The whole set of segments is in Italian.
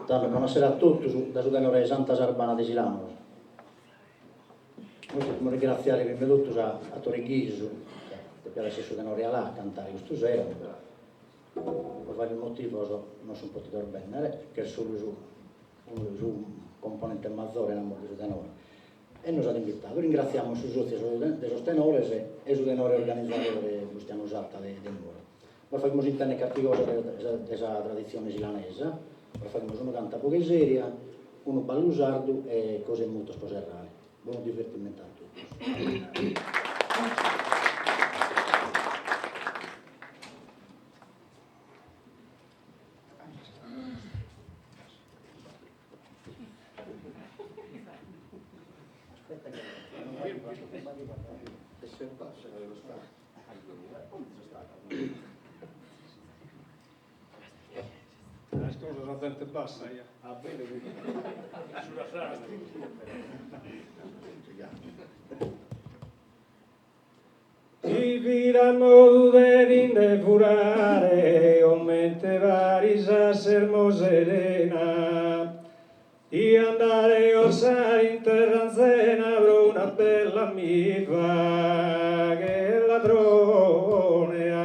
Buonasera a tutti, da Sudenore Santa Sarbana di Silano. Vogliamo ringraziare prima di tutto a Torreghiso, che per essere Sudenore là a cantare questo sera. Per fare il motivo non sono potuto bene, che è solo un componente maggiore nel mondo di Sudenore. E nos hanno invitato. Ringraziamo i soci dei sostenores e i Sudenore organizzatori di questa usata di Muro. Poi facciamo interne cattive della tradizione silanese. Faremo una canta poesia, uno ballusardo e cose molto sposerrali. Buon divertimento a tutti. Scusa, sono tante bassa io. Ah, bene, Sulla strada. Si vira modo de depurare, o mente varis a sermo serena, di andare osare in terranzena, avrò una bella amica che il ladrone ha.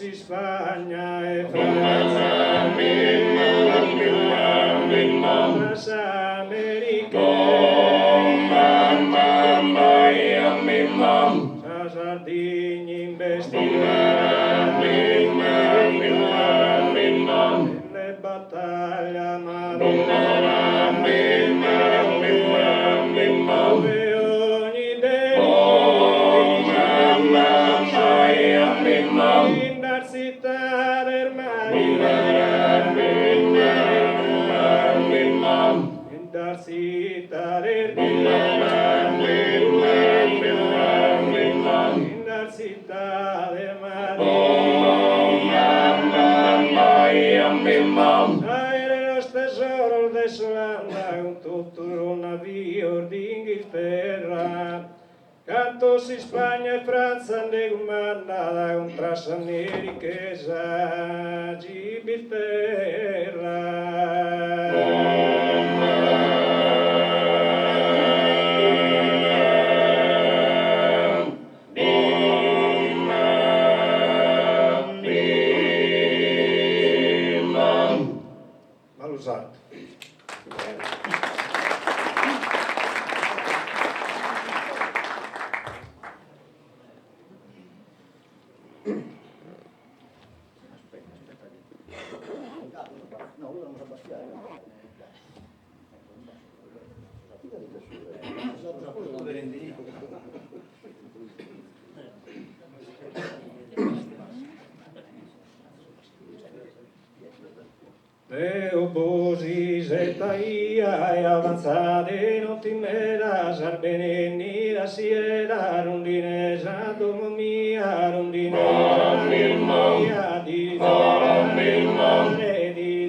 si Spagna e Francia, otras Américas, la Sardegna investirà nelle battaglie dove ogni in la città del mare, in la città del Aire los tesoros de Solanda, un tutto un navio d'Inghilterra. Cantos Spagna e Francia ne comanda un Transamerichesa Mal usato. No, quello non sa baschiare. Le obosis e taia e avanzate non ti meras arbeneni la siera rondinesa domo mia rondinesa mia di mare di mare di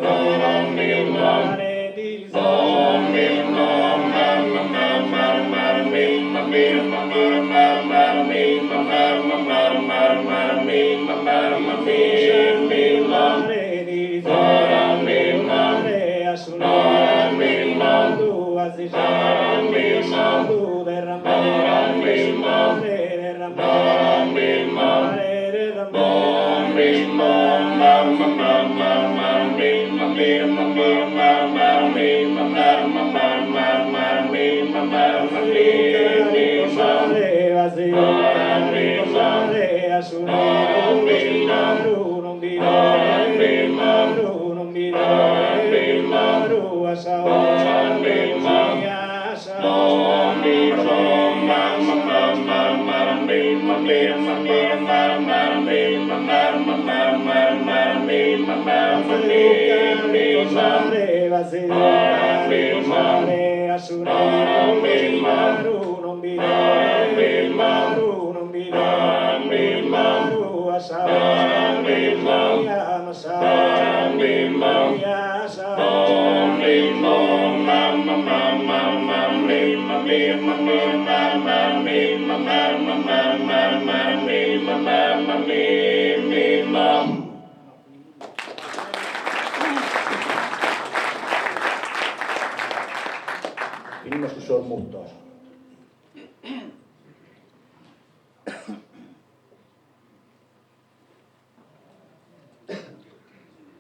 Venimos sus sormutos.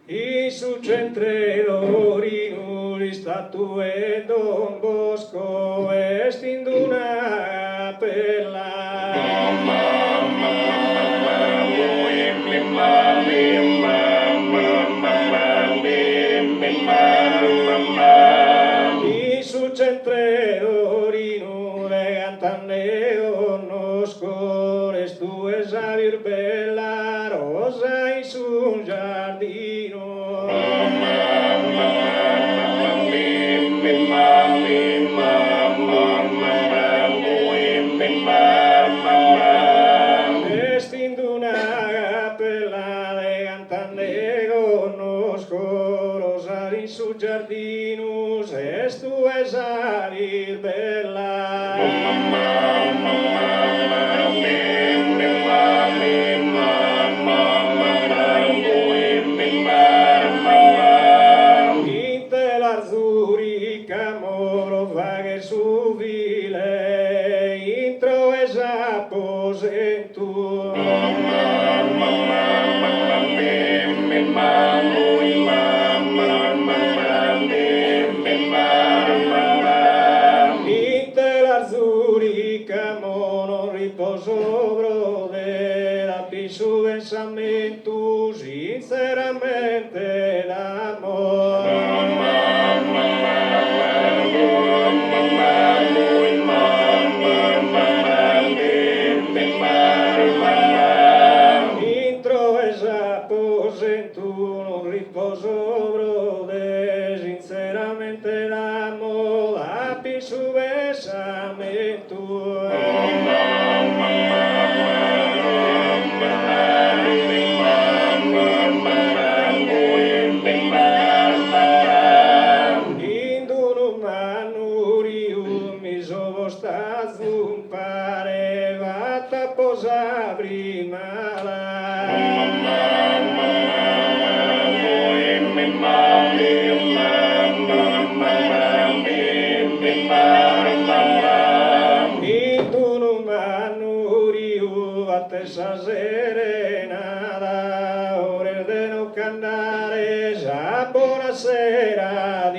I su centredori li statue Don Bosco estinduna per la I su centredori le cantanne conosco le stue savir bella rosa in su giardino estinduna cappella le cantanne conosco rosa in su giardino se stue savir Intelarzurica moro vaghe su vile intro esaposentu tu sinceramente d'amore. Intro esatto sento un riposo brode, sinceramente l'amo, la più besame tu. Indunu manuriu mi sono stato pareva tapposa primala. Indunu manuriu attesa serenata, ore de non cantare già buonasera